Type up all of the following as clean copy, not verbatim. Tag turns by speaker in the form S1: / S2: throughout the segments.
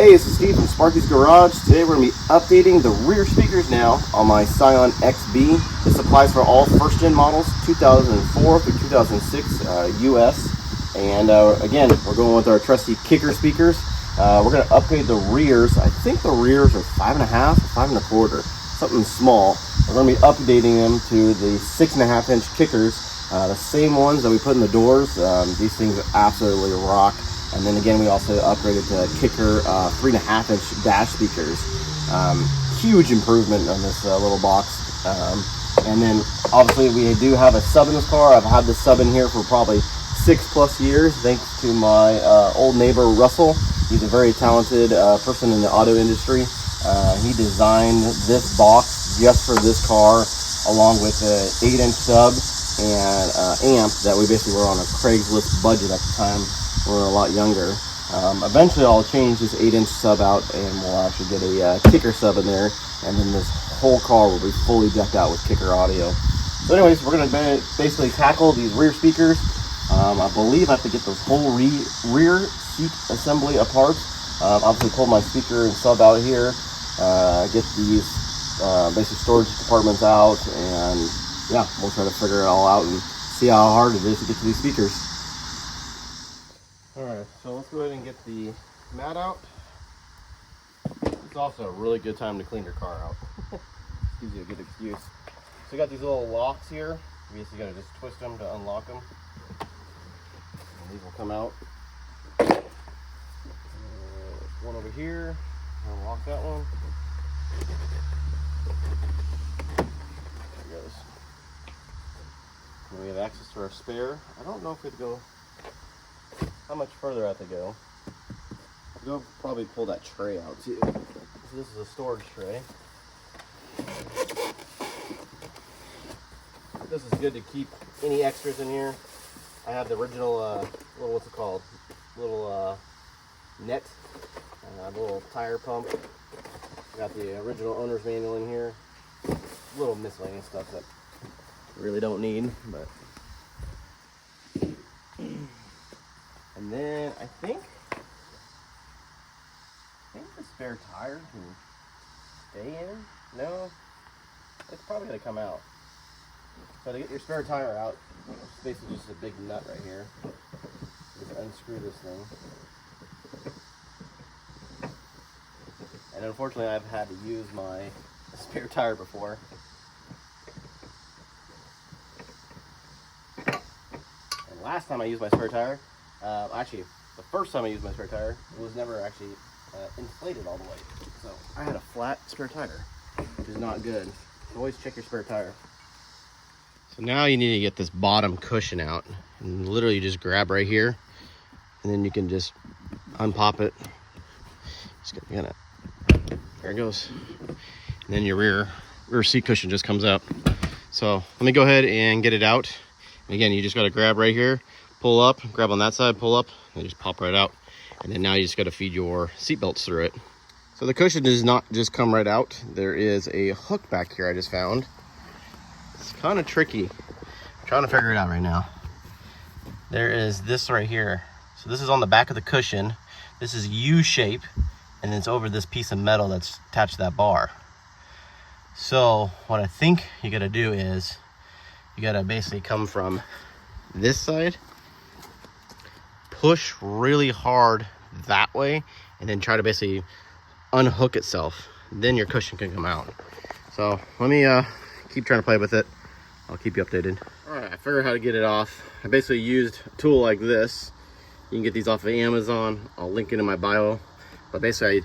S1: Hey, this is Steve from Sparky's Garage. Today we're going to be updating the rear speakers now on my Scion Xb. This applies for all first-gen models, 2004 through 2006 US. And again, we're going with our trusty kicker speakers. We're going to upgrade the rears. I think the rears are 5.5 or 5 1/4, something small. We're going to be updating them to the 6.5-inch kickers, the same ones that we put in the doors. These things absolutely rock. And then again, we also upgraded to kicker 3.5-inch dash speakers. Huge improvement on this little box. And then obviously we do have a sub in this car. I've had this sub in here for probably 6+ years, thanks to my old neighbor Russell. He's a very talented person in the auto industry. He designed this box just for this car, along with an 8-inch sub and amp that we basically were on a Craigslist budget at the time. When we were a lot younger. Eventually I'll change this 8-inch sub out and we'll actually get a kicker sub in there, and then this whole car will be fully decked out with kicker audio. So anyways, we're going to basically tackle these rear speakers. I believe I have to get those whole rear seat assembly apart. Obviously pull my speaker and sub out here, get these basic storage compartments out, and yeah, we'll try to figure it all out and see how hard it is to get to these speakers. Alright, so let's go ahead and get the mat out. It's also a really good time to clean your car out. Gives you a good excuse. So you got these little locks here. You basically gotta just twist them to unlock them. And these will come out. One over here. Unlock that one. There it goes. And we have access to our spare. I don't know if it'd go how much further I have to go. I'll probably pull that tray out too. So this is a storage tray. This is good to keep any extras in here. I have the original little, what's it called? Little net, little tire pump. Got the original owner's manual in here. Little miscellaneous stuff that I really don't need, but. And then I think the spare tire can stay in. No, it's probably gonna come out. So to get your spare tire out, it's basically just a big nut right here. Just unscrew this thing. And unfortunately, I've had to use my spare tire before. And last time I used my spare tire, actually, the first time I used my spare tire, it was never actually inflated all the way. So I had a flat spare tire, which is not good. So always check your spare tire. So now you need to get this bottom cushion out. And literally you just grab right here, and then you can just unpop it. Just gonna, there it goes. And then your rear seat cushion just comes out. So let me go ahead and get it out. And again, you just gotta grab right here, pull up, grab on that side, pull up, and just pop right out. And then now you just got to feed your seat belts through it. So the cushion does not just come right out. There is a hook back here I just found. It's kind of tricky. I'm trying to figure it out right now. There is this right here. So this is on the back of the cushion. This is U-shape, and it's over this piece of metal that's attached to that bar. So what I think you got to do is you got to basically come from this side, push really hard that way, and then try to basically unhook itself. Then your cushion can come out. So let me keep trying to play with it. I'll keep you updated. All right, I figured out how to get it off. I basically used a tool like this. You can get these off of Amazon. I'll link it in my bio. But basically I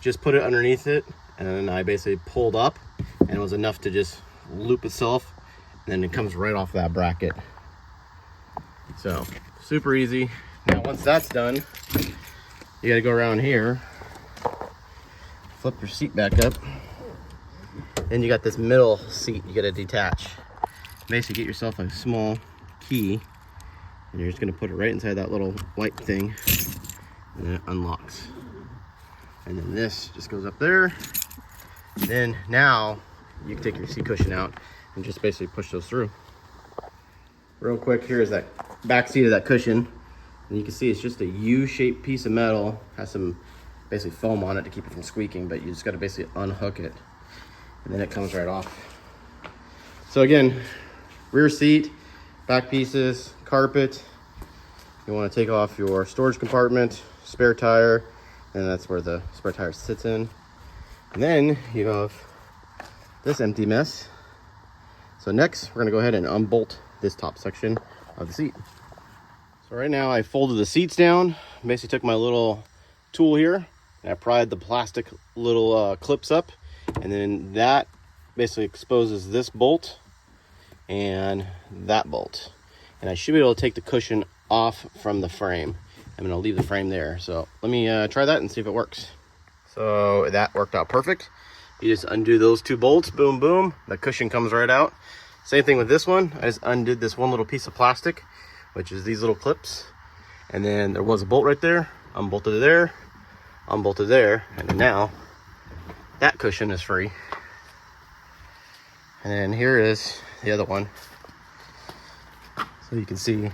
S1: just put it underneath it, and then I basically pulled up, and it was enough to just loop itself, and then it comes right off that bracket. So super easy. Now once that's done, you got to go around here, flip your seat back up, then you got this middle seat you got to detach. Basically get yourself a small key, and you're just going to put it right inside that little white thing, and then it unlocks. And then this just goes up there. Then now you can take your seat cushion out and just basically push those through. Real quick, here is that back seat of that cushion. And you can see it's just a U-shaped piece of metal. Has some basically foam on it to keep it from squeaking, but you just got to basically unhook it and then it comes right off. So again, rear seat, back pieces, carpet. You want to take off your storage compartment, spare tire, and that's where the spare tire sits in. And then you have this empty mess. So next, we're gonna go ahead and unbolt this top section of the seat. So right now I folded the seats down, basically took my little tool here, and I pried the plastic little clips up, and then that basically exposes this bolt and that bolt. And I should be able to take the cushion off from the frame. I'm gonna leave the frame there. So let me try that and see if it works. So that worked out perfect. You just undo those two bolts, boom, boom, the cushion comes right out. Same thing with this one. I just undid this one little piece of plastic, which is these little clips. And then there was a bolt right there, unbolted there, and now that cushion is free. And then here is the other one. So you can see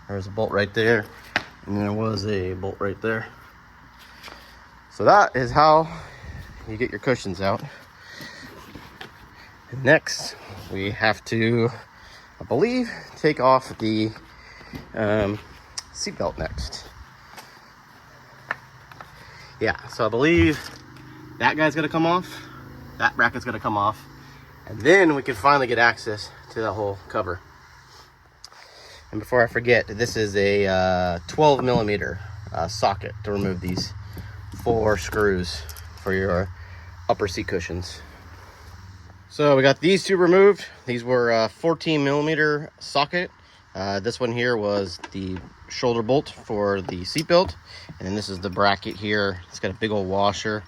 S1: there's a bolt right there, and there was a bolt right there. So that is how you get your cushions out. And next, we have to, I believe, take off the seatbelt next. Yeah, so I believe that guy's gonna come off, that bracket's gonna come off, and then we can finally get access to the whole cover. And before I forget, this is a 12 millimeter socket to remove these 4 screws for your upper seat cushions. So we got these two removed. These were 14 millimeter socket. This one here was the shoulder bolt for the seatbelt, and then this is the bracket here. It's got a big old washer.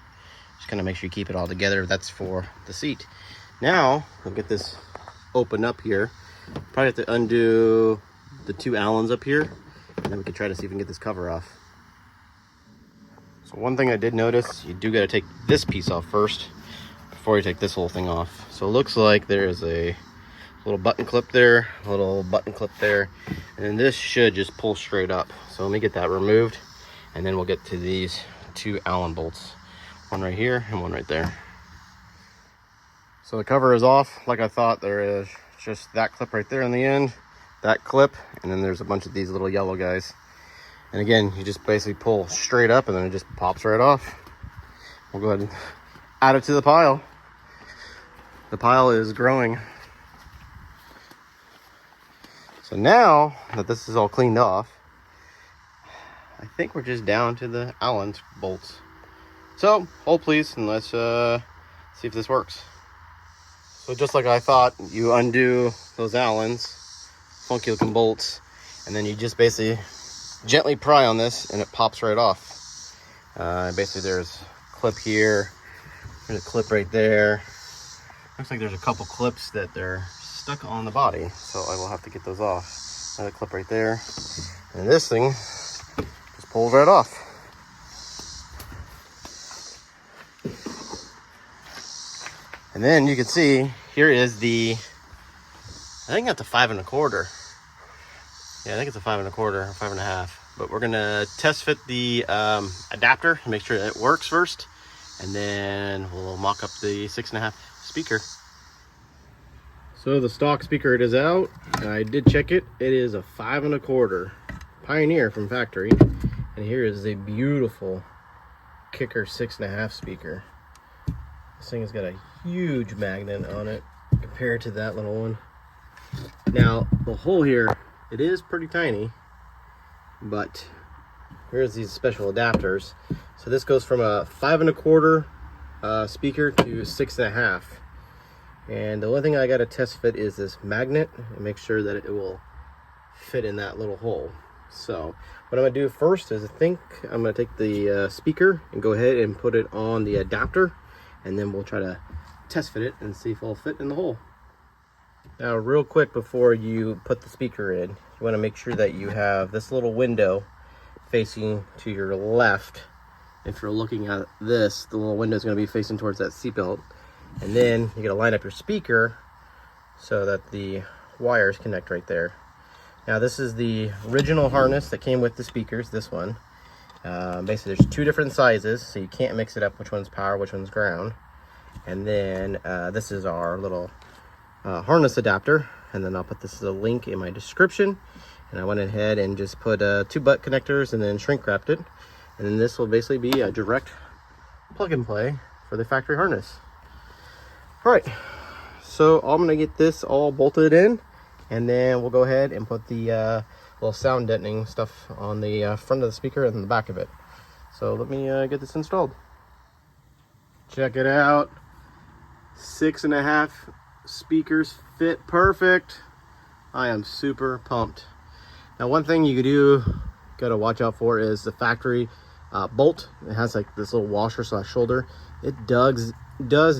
S1: Just gonna make sure you keep it all together. That's for the seat. Now we'll get this open up here. Probably have to undo the 2 Allens up here, and then we can try to see if we can get this cover off. So one thing I did notice, you do got to take this piece off first before you take this whole thing off. So it looks like there is a little button clip there, a little button clip there, and this should just pull straight up. So let me get that removed, and then we'll get to these 2 Allen bolts. One right here and one right there. So the cover is off like I thought. There is just that clip right there in the end, that clip, and then there's a bunch of these little yellow guys. And again, you just basically pull straight up and then it just pops right off. We'll go ahead and add it to the pile. The pile is growing. So now that this is all cleaned off, I think we're just down to the Allen bolts. So hold please and let's see if this works. So just like I thought, you undo those Allens, funky looking bolts, and then you just basically gently pry on this and it pops right off. Basically there's a clip here, there's a clip right there. Looks like there's a couple clips that they're stuck on the body, so I will have to get those off. Another clip right there, and this thing just pulls right off. And then you can see here is the, I think that's a 5 1/4. Yeah, I think it's a 5 1/4 or 5 1/2. But we're gonna test fit the adapter and make sure that it works first, and then we'll mock up the 6 1/2 speaker. So the stock speaker, it is out. I did check it. It is a 5 1/4 Pioneer from factory, and here is a beautiful Kicker 6 1/2 speaker. This thing has got a huge magnet on it compared to that little one. Now the hole here, it is pretty tiny, but here's these special adapters. So this goes from a 5 1/4 speaker to 6 1/2. And the only thing I got to test fit is this magnet and make sure that it will fit in that little hole. So what I'm gonna do first is I think I'm gonna take the speaker and go ahead and put it on the adapter, and then we'll try to test fit it and see if it'll fit in the hole. Now real quick before you put the speaker in, you want to make sure that you have this little window facing to your left. If you're looking at this, the little window is going to be facing towards that seatbelt. And then you got to line up your speaker so that the wires connect right there. Now this is the original harness that came with the speakers, this one. Basically, there's two different sizes, so you can't mix it up which one's power, which one's ground. And then this is our little harness adapter, and then I'll put this as a link in my description. And I went ahead and just put 2 butt connectors and then shrink wrapped it. And then this will basically be a direct plug and play for the factory harness. All right, so I'm gonna get this all bolted in, and then we'll go ahead and put the little sound deadening stuff on the front of the speaker and the back of it. So let me get this installed. Check it out. 6.5 speakers fit perfect. I am super pumped. Now, one thing you gotta watch out for is the factory bolt. It has like this little washer / shoulder. It does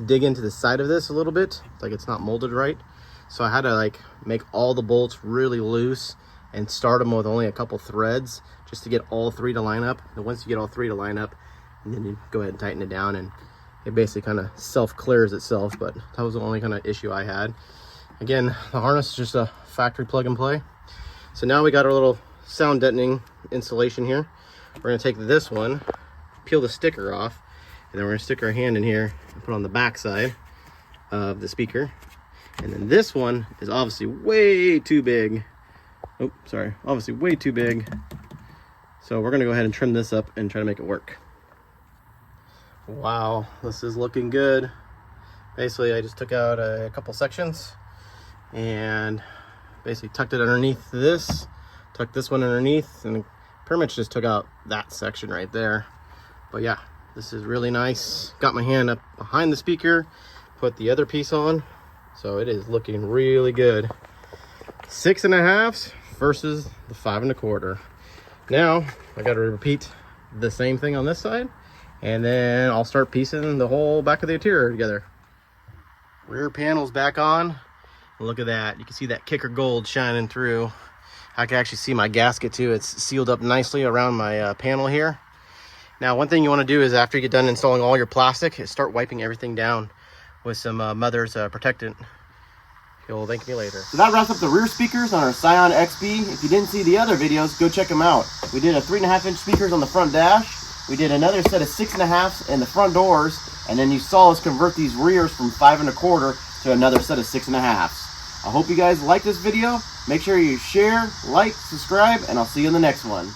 S1: dig into the side of this a little bit. It's like it's not molded right. So I had to like make all the bolts really loose and start them with only a couple threads just to get all 3 to line up. And once you get all 3 to line up, and then you go ahead and tighten it down, and it basically kind of self-clears itself. But that was the only kind of issue I had. Again, the harness is just a factory plug and play. So now we got our little sound deadening installation here. We're gonna take this one, peel the sticker off, and then we're gonna stick our hand in here and put it on the back side of the speaker. And then this one is obviously way too big. Oh, sorry, obviously way too big. So we're gonna go ahead and trim this up and try to make it work. Wow, this is looking good. Basically, I just took out a couple sections and basically tucked it underneath this, tucked this one underneath, and pretty much just took out that section right there. But yeah, this is really nice. Got my hand up behind the speaker, put the other piece on, so it is looking really good. 6.5 versus the 5 1/4. Now I got to repeat the same thing on this side, and then I'll start piecing the whole back of the interior together. Rear panel's back on. Look at that, you can see that kicker gold shining through. I can actually see my gasket too. It's sealed up nicely around my panel here. Now, one thing you want to do is after you get done installing all your plastic is start wiping everything down with some Mother's protectant. You'll thank me later. So that wraps up the rear speakers on our Scion XB. If you didn't see the other videos, go check them out. We did a 3.5-inch speakers on the front dash. We did another set of 6.5s in the front doors, and then you saw us convert these rears from 5 1/4 to another set of 6.5s. I hope you guys like this video. Make sure you share, like, subscribe, and I'll see you in the next one.